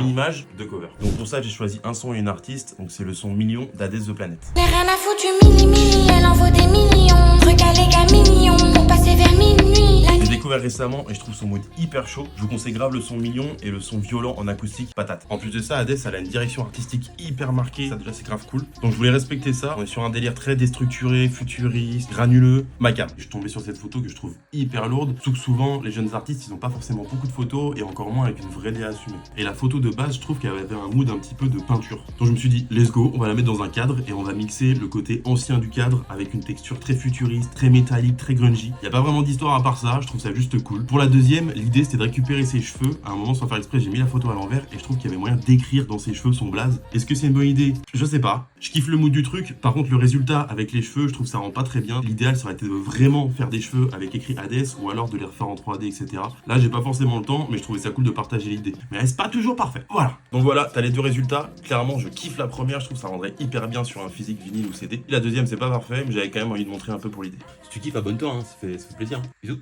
une image, deux covers. Donc pour ça, j'ai choisi un son et une artiste. Donc c'est le son Million d'Hadès The Planet. J'ai rien à foutre, mini, elle en vaut des millions. Regarde les gars mignons, pour passer vers minuit. J'ai découvert récemment et je trouve son mood hyper chaud. Je vous conseille grave le son Million et le son violent en acoustique patate. En plus de ça, Hadès, elle a une direction artistique hyper marquée. Ça déjà c'est grave cool. Donc je voulais respecter ça. On est sur un délire très déstructuré, futuriste, granuleux, ma cam. Je suis tombé sur cette photo que je trouve hyper lourde. Sauf que souvent, les jeunes artistes, ils ont pas forcément beaucoup de photos et encore moins avec une vraie DA assumée. Et la photo de base, je trouve qu'elle avait un mood un petit peu de peinture. Donc je me suis dit, let's go, on va la mettre dans un cadre et on va mixer le côté ancien du cadre avec une texture très futuriste, très métallique, très grungy. Il y a pas vraiment d'histoire à part ça, je trouve ça juste cool. Pour la deuxième, l'idée c'était de récupérer ses cheveux. À un moment, sans faire exprès, j'ai mis la photo à l'envers et je trouve qu'il y avait moyen d'écrire dans ses cheveux son blaze. Est-ce que c'est une bonne idée? Je sais pas. Je kiffe le mood du truc. Par contre, le résultat avec les cheveux, je trouve que ça rend pas très bien. L'idéal, ça aurait été de vraiment faire des cheveux avec écrit Hadès ou alors de les refaire en 3D, etc. Là, j'ai pas forcément le temps, mais je trouvais ça cool de partager l'idée. Mais c'est pas toujours parfait. Voilà. Donc voilà, t'as les deux résultats. Clairement, je kiffe la première. Je trouve que ça rendrait hyper bien sur un physique vinyle ou CD. La deuxième, c'est pas parfait, mais j'avais quand même envie de montrer un peu pour l'idée. Si tu kiffes, abonne-toi, hein, ça fait plaisir. Bisous.